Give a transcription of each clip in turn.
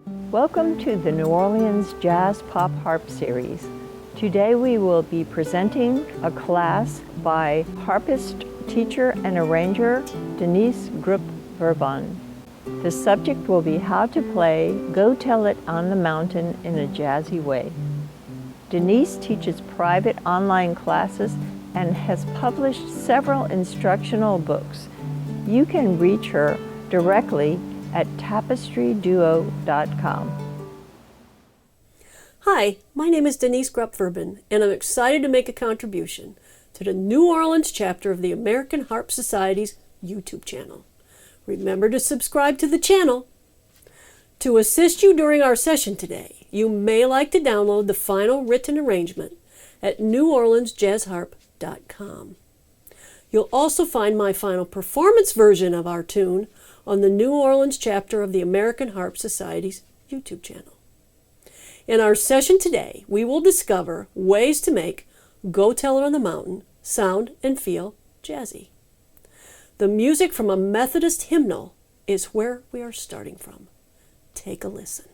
Welcome to the New Orleans Jazz Pop Harp Series. Today we will be presenting a class by harpist, teacher, and arranger Denise Grupp-Verbon. The subject will be how to play Go Tell It on the Mountain in a jazzy way. Denise teaches private online classes and has published several instructional books. You can reach her directly at tapestryduo.com. Hi, my name is Denise Grupp-Verbon, and I'm excited to make a contribution to the New Orleans chapter of the American Harp Society's YouTube channel. Remember to subscribe to the channel. To assist you during our session today, you may like to download the final written arrangement at neworleansjazzharp.com. You'll also find my final performance version of our tune on the New Orleans chapter of the American Harp Society's YouTube channel. In our session today, we will discover ways to make Go Tell It on the Mountain sound and feel jazzy. The music from a Methodist hymnal is where we are starting from. Take a listen.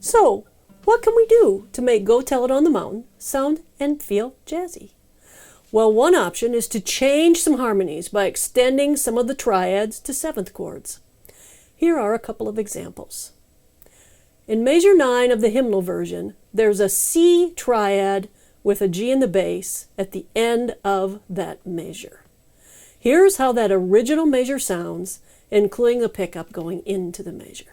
So, what can we do to make Go Tell It on the Mountain sound and feel jazzy? Well, one option is to change some harmonies by extending some of the triads to seventh chords. Here are a couple of examples. In measure 9 of the hymnal version, there's a C triad with a G in the bass at the end of that measure. Here's how that original measure sounds, including the pickup going into the measure.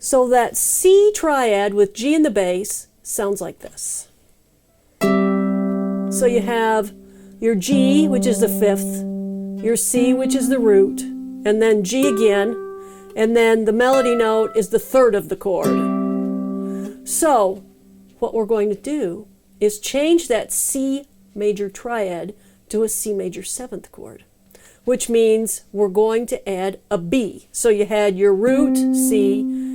So that C triad with G in the bass sounds like this. So you have your G, which is the fifth, your C, which is the root, and then G again, and then the melody note is the third of the chord. So what we're going to do is change that C major triad to a C major seventh chord, which means we're going to add a B. So you had your root, C,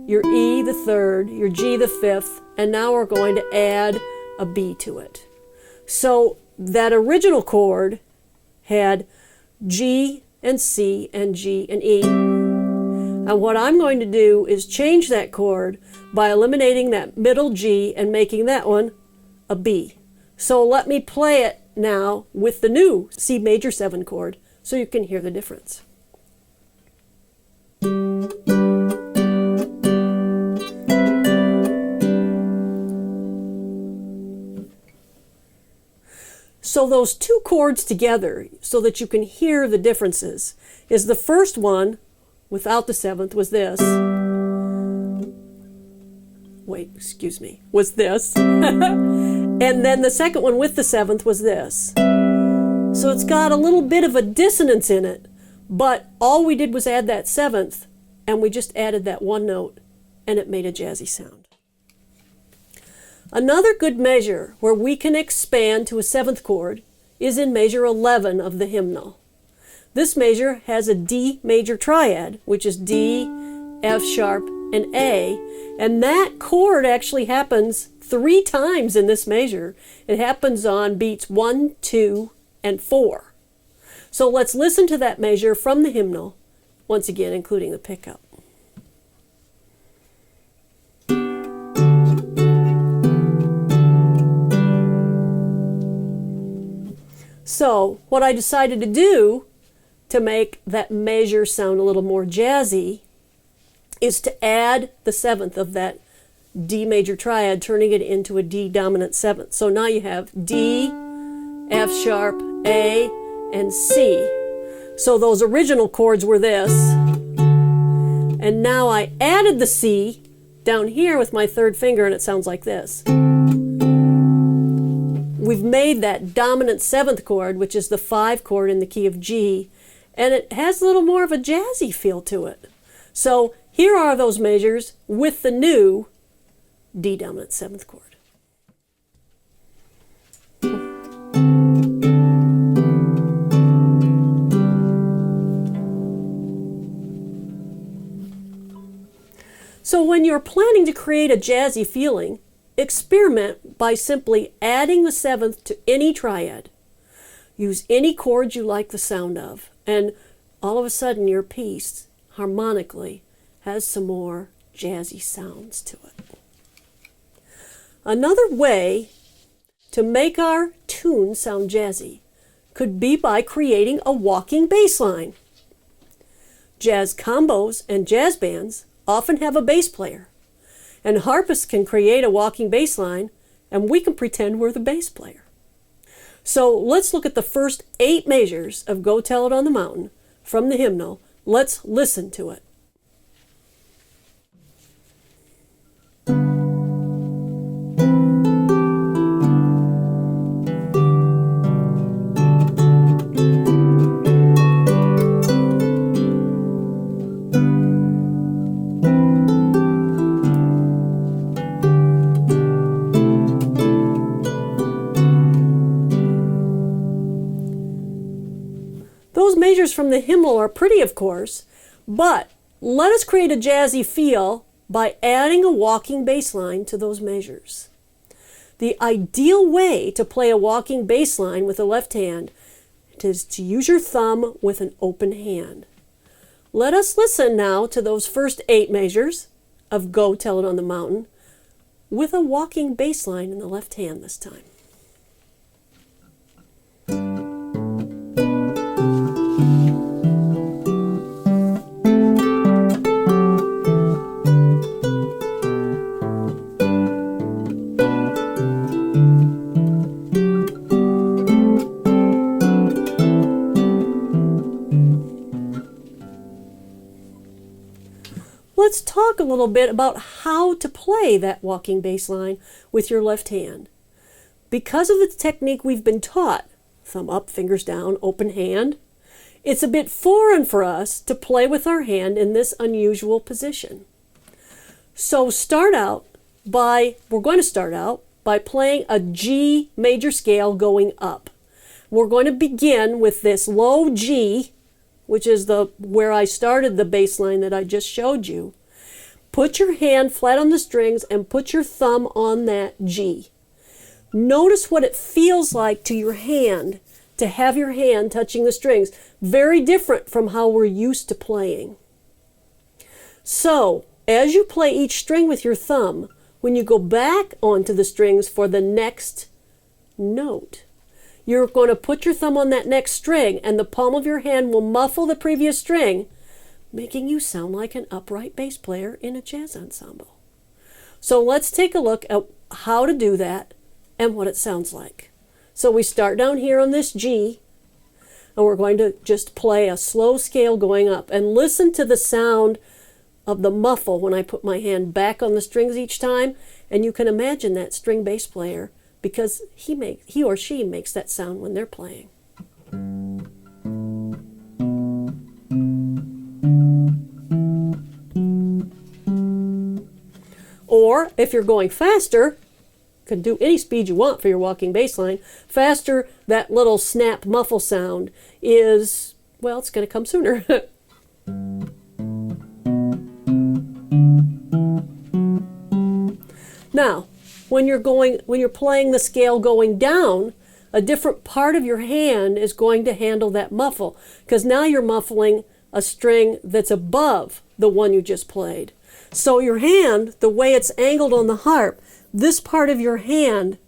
your E, the third, your G, the fifth, and now we're going to add a B to it. So that original chord had G and C and G and E. And what I'm going to do is change that chord by eliminating that middle G and making that one a B. So let me play it now with the new C major 7 chord so you can hear the difference. So those two chords together, so that you can hear the differences, is the first one, without the seventh, was this. Was this. And then the second one with the seventh was this. So it's got a little bit of a dissonance in it, but all we did was add that seventh, and we just added that one note, and it made a jazzy sound. Another good measure where we can expand to a seventh chord is in measure 11 of the hymnal. This measure has a D major triad, which is D, F sharp, and A, and that chord actually happens 3 times in this measure. It happens on beats 1, 2, and 4. So let's listen to that measure from the hymnal, once again including the pickup. So what I decided to do to make that measure sound a little more jazzy is to add the seventh of that D major triad, turning it into a D dominant seventh. So now you have D, F sharp, A, and C. So those original chords were this. And now I added the C down here with my third finger, and it sounds like this. We've made that dominant seventh chord, which is the 5 chord in the key of G, and it has a little more of a jazzy feel to it. So here are those measures with the new D dominant seventh chord. So when you're planning to create a jazzy feeling, experiment by simply adding the seventh to any triad. Use any chord you like the sound of, and all of a sudden your piece, harmonically, has some more jazzy sounds to it. Another way to make our tune sound jazzy could be by creating a walking bass line. Jazz combos and jazz bands often have a bass player, and harpists can create a walking bass line, and we can pretend we're the bass player. So let's look at the first 8 measures of Go Tell It on the Mountain from the hymnal. Let's listen to it. Those measures from the hymnal are pretty, of course, but let us create a jazzy feel by adding a walking bass line to those measures. The ideal way to play a walking bass line with the left hand is to use your thumb with an open hand. Let us listen now to those first 8 measures of Go Tell It on the Mountain with a walking bass line in the left hand this time. Let's talk a little bit about how to play that walking bass line with your left hand. Because of the technique we've been taught, thumb up, fingers down, open hand, it's a bit foreign for us to play with our hand in this unusual position. So we're going to start out by playing a G major scale going up. We're going to begin with this low G, which is where I started the bass line that I just showed you. Put your hand flat on the strings and put your thumb on that G. Notice what it feels like to your hand to have your hand touching the strings. Very different from how we're used to playing. So, as you play each string with your thumb, when you go back onto the strings for the next note, you're going to put your thumb on that next string, and the palm of your hand will muffle the previous string, making you sound like an upright bass player in a jazz ensemble. So let's take a look at how to do that and what it sounds like. So we start down here on this G, and we're going to just play a slow scale going up, and listen to the sound of the muffle when I put my hand back on the strings each time, and you can imagine that string bass player, because he or she makes that sound when they're playing. Or if you're going faster, you can do any speed you want for your walking bass line. Faster, that little snap muffle sound is, well, it's going to come sooner. Now, when you're playing the scale going down, a different part of your hand is going to handle that muffle, because now you're muffling a string that's above the one you just played. So your hand, the way it's angled on the harp, this part of your hand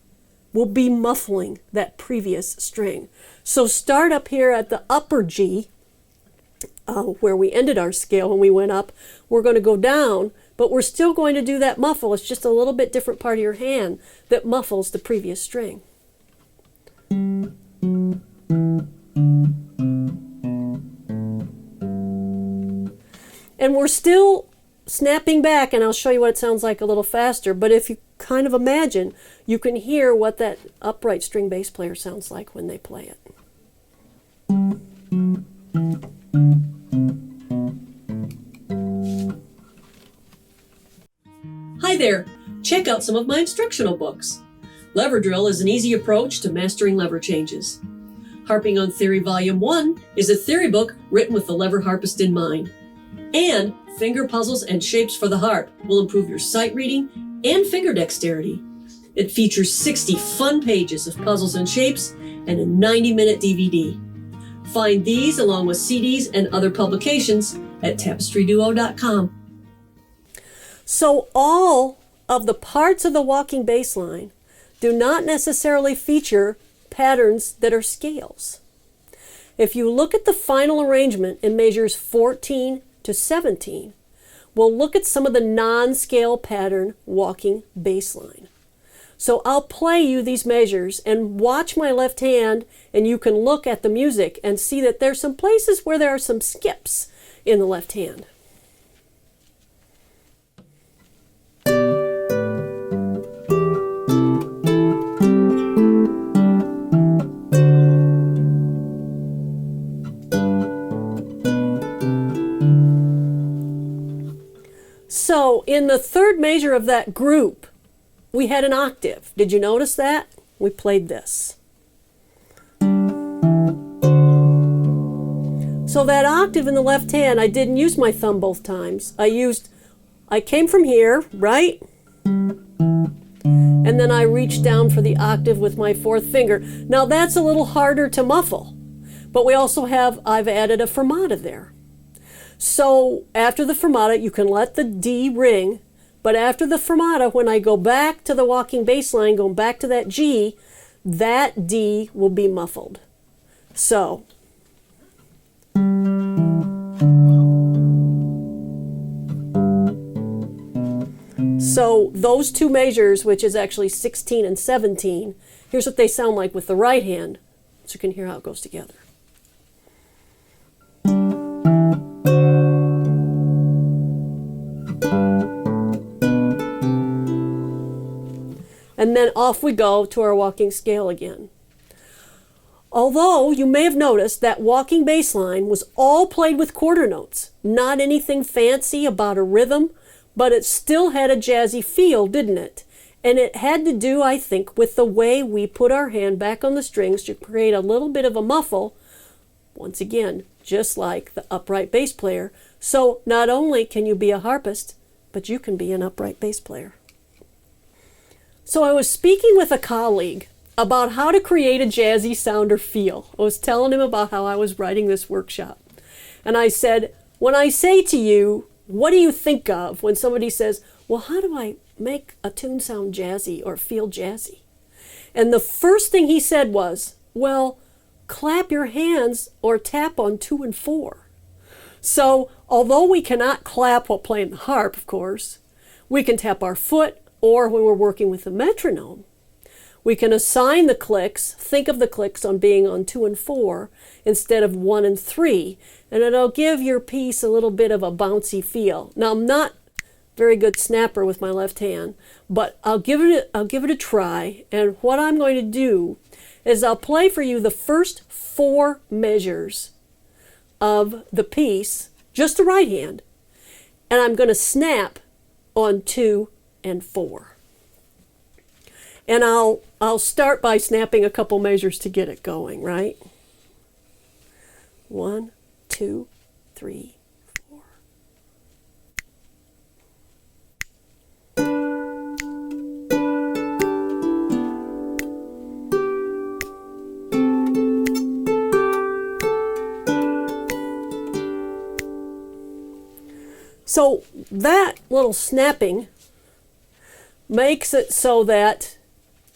will be muffling that previous string. So start up here at the upper G, where we ended our scale when we went up. We're going to go down, but we're still going to do that muffle. It's just a little bit different part of your hand that muffles the previous string. And we're still snapping back, and I'll show you what it sounds like a little faster, but if you kind of imagine, you can hear what that upright string bass player sounds like when they play it. Hi there! Check out some of my instructional books. Lever Drill is an easy approach to mastering lever changes. Harping on Theory Volume 1 is a theory book written with the lever harpist in mind. And Finger Puzzles and Shapes for the Harp will improve your sight reading and finger dexterity. It features 60 fun pages of puzzles and shapes and a 90-minute DVD. Find these along with CDs and other publications at tapestryduo.com. So all of the parts of the walking bass line do not necessarily feature patterns that are scales. If you look at the final arrangement in measures 14 to 17, we'll look at some of the non-scale pattern walking bass line. So I'll play you these measures and watch my left hand, and you can look at the music and see that there's some places where there are some skips in the left hand. So in the third measure of that group, we had an octave. Did you notice that? We played this. So that octave in the left hand, I didn't use my thumb both times. I came from here, right? And then I reached down for the octave with my fourth finger. Now that's a little harder to muffle, but I've added a fermata there. So after the fermata, you can let the D ring, but after the fermata, when I go back to the walking bass line, going back to that G, that D will be muffled. So those two measures, which is actually 16 and 17, here's what they sound like with the right hand, so you can hear how it goes together. And then off we go to our walking scale again. Although you may have noticed that walking bass line was all played with quarter notes, not anything fancy about a rhythm, but it still had a jazzy feel, didn't it? And it had to do, I think, with the way we put our hand back on the strings to create a little bit of a muffle, once again, just like the upright bass player. So not only can you be a harpist, but you can be an upright bass player. So I was speaking with a colleague about how to create a jazzy sound or feel. I was telling him about how I was writing this workshop. And I said, when I say to you, what do you think of when somebody says, well, how do I make a tune sound jazzy or feel jazzy? And the first thing he said was, well, clap your hands or tap on 2 and 4. So although we cannot clap while playing the harp, of course, we can tap our foot, or when we're working with a metronome, we can assign the clicks, think of the clicks on being on 2 and 4 instead of 1 and 3, and it'll give your piece a little bit of a bouncy feel. Now, I'm not a very good snapper with my left hand, but I'll give it a try, and what I'm going to do is I'll play for you the first 4 measures of the piece, just the right hand, and I'm going to snap on 2 and 4. And I'll start by snapping a couple measures to get it going, right? 1, 2, 3, 4. So that little snapping makes it so that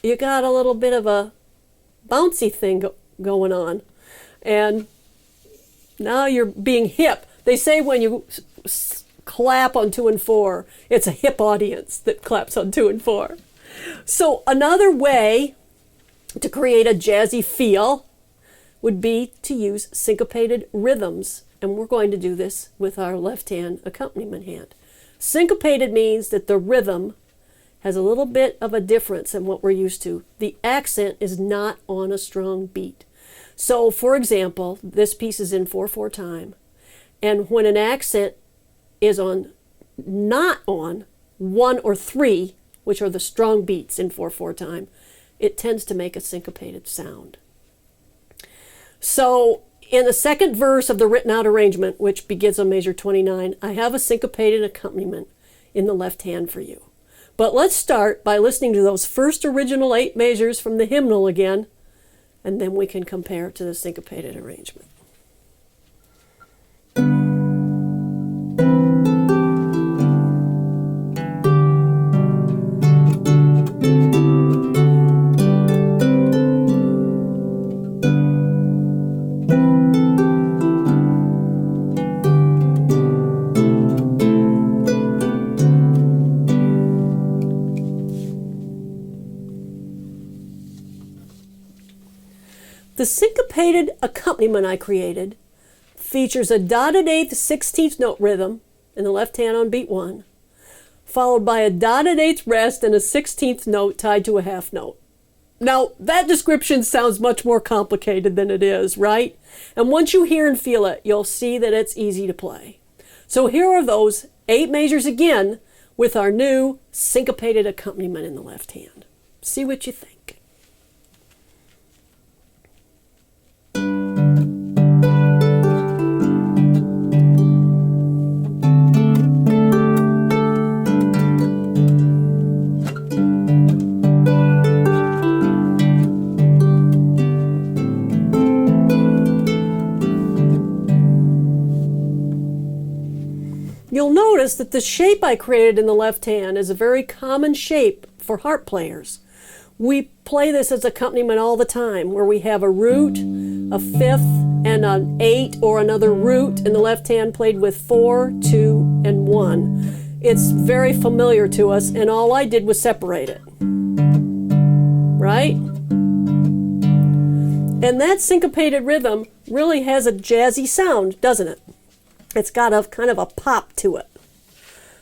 you got a little bit of a bouncy thing going on. And now you're being hip. They say when you clap on 2 and 4, it's a hip audience that claps on 2 and 4. So another way to create a jazzy feel would be to use syncopated rhythms. And we're going to do this with our left hand accompaniment hand. Syncopated means that the rhythm has a little bit of a difference than what we're used to. The accent is not on a strong beat. So, for example, this piece is in 4/4 time. And when an accent is not on 1 or 3, which are the strong beats in 4/4 time, it tends to make a syncopated sound. So, in the second verse of the written out arrangement, which begins on measure 29, I have a syncopated accompaniment in the left hand for you. But let's start by listening to those first original 8 measures from the hymnal again, and then we can compare to the syncopated arrangement. The syncopated accompaniment I created features a dotted 8th 16th note rhythm in the left hand on beat 1, followed by a dotted 8th rest and a 16th note tied to a half note. Now, that description sounds much more complicated than it is, right? And once you hear and feel it, you'll see that it's easy to play. So here are those 8 measures again with our new syncopated accompaniment in the left hand. See what you think. You'll notice that the shape I created in the left hand is a very common shape for harp players. We play this as accompaniment all the time, where we have a root, a 5th, and an 8 or another root in the left hand played with 4, 2, and 1. It's very familiar to us, and all I did was separate it. Right? And that syncopated rhythm really has a jazzy sound, doesn't it? It's got a kind of a pop to it.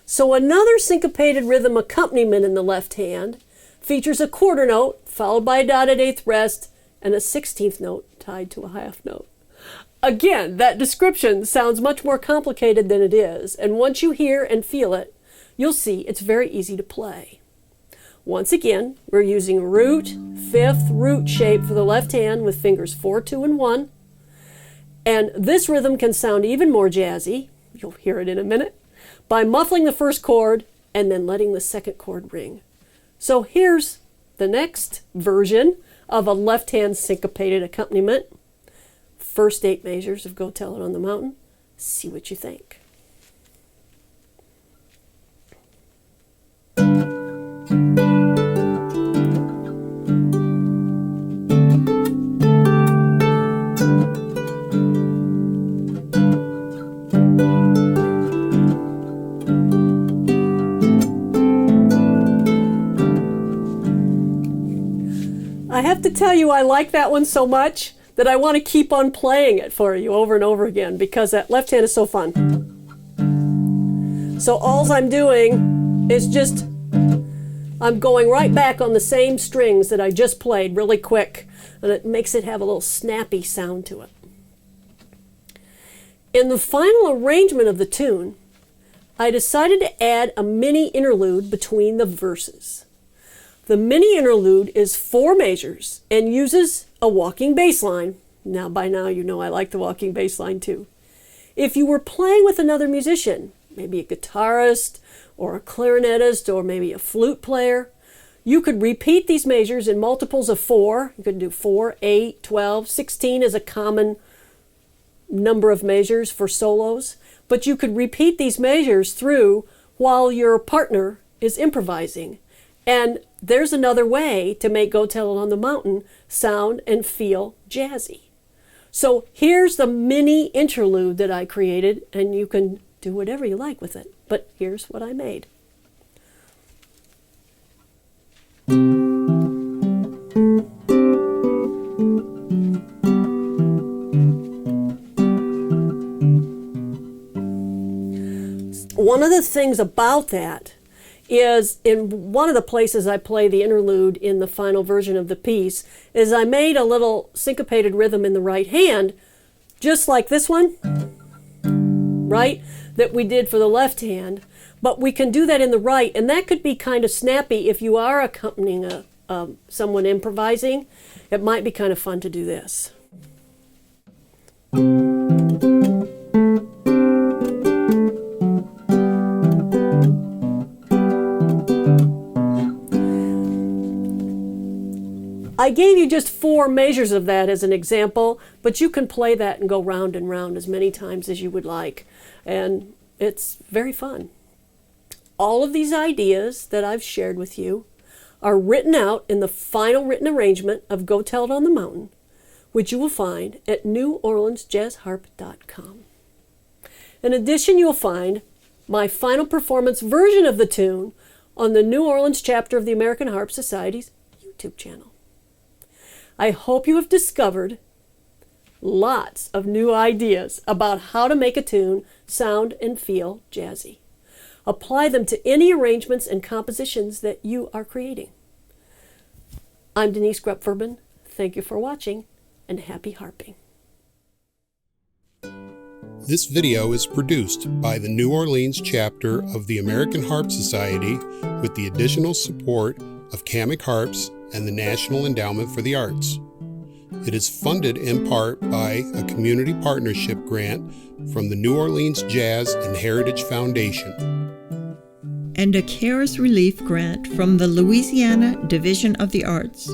So another syncopated rhythm accompaniment in the left hand features a quarter note followed by a dotted 8th rest and a 16th note tied to a half note. Again, that description sounds much more complicated than it is, and once you hear and feel it, you'll see it's very easy to play. Once again, we're using root, 5th root shape for the left hand with fingers 4, 2, and 1. And this rhythm can sound even more jazzy, you'll hear it in a minute, by muffling the first chord and then letting the second chord ring. So here's the next version of a left-hand syncopated accompaniment. First 8 measures of Go Tell It on the Mountain. See what you think. I have to tell you, I like that one so much that I want to keep on playing it for you over and over again because that left hand is so fun. So all I'm doing is I'm going right back on the same strings that I just played really quick, and it makes it have a little snappy sound to it. In the final arrangement of the tune, I decided to add a mini interlude between the verses. The mini interlude is 4 measures and uses a walking bass line. Now, by now, you know I like the walking bass line too. If you were playing with another musician, maybe a guitarist or a clarinetist or maybe a flute player, you could repeat these measures in multiples of 4. You could do 4, 8, 12, 16 is a common number of measures for solos, but you could repeat these measures through while your partner is improvising. And there's another way to make Go Tell It on the Mountain sound and feel jazzy. So here's the mini interlude that I created, and you can do whatever you like with it. But here's what I made. One of the things about that is, in one of the places I play the interlude in the final version of the piece, is I made a little syncopated rhythm in the right hand, just like this one, right, that we did for the left hand. But we can do that in the right, and that could be kind of snappy if you are accompanying someone improvising. It might be kind of fun to do this. I gave you just 4 measures of that as an example, but you can play that and go round and round as many times as you would like, and it's very fun. All of these ideas that I've shared with you are written out in the final written arrangement of Go Tell It on the Mountain, which you will find at neworleansjazzharp.com. In addition, you'll find my final performance version of the tune on the New Orleans chapter of the American Harp Society's YouTube channel. I hope you have discovered lots of new ideas about how to make a tune sound and feel jazzy. Apply them to any arrangements and compositions that you are creating. I'm Denise Grupp-Verbon. Thank you for watching, and happy harping. This video is produced by the New Orleans chapter of the American Harp Society with the additional support of Camac Harps and the National Endowment for the Arts. It is funded in part by a community partnership grant from the New Orleans Jazz and Heritage Foundation and a CARES relief grant from the Louisiana Division of the Arts.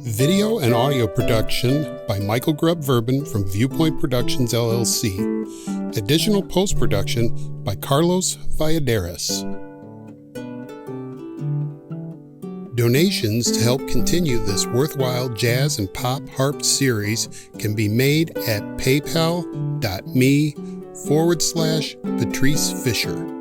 Video and audio production by Michael Grupp-Verbon from Viewpoint Productions, LLC. Additional post-production by Carlos Valladares. Donations to help continue this worthwhile jazz and pop harp series can be made at paypal.me/Patrice Fisher.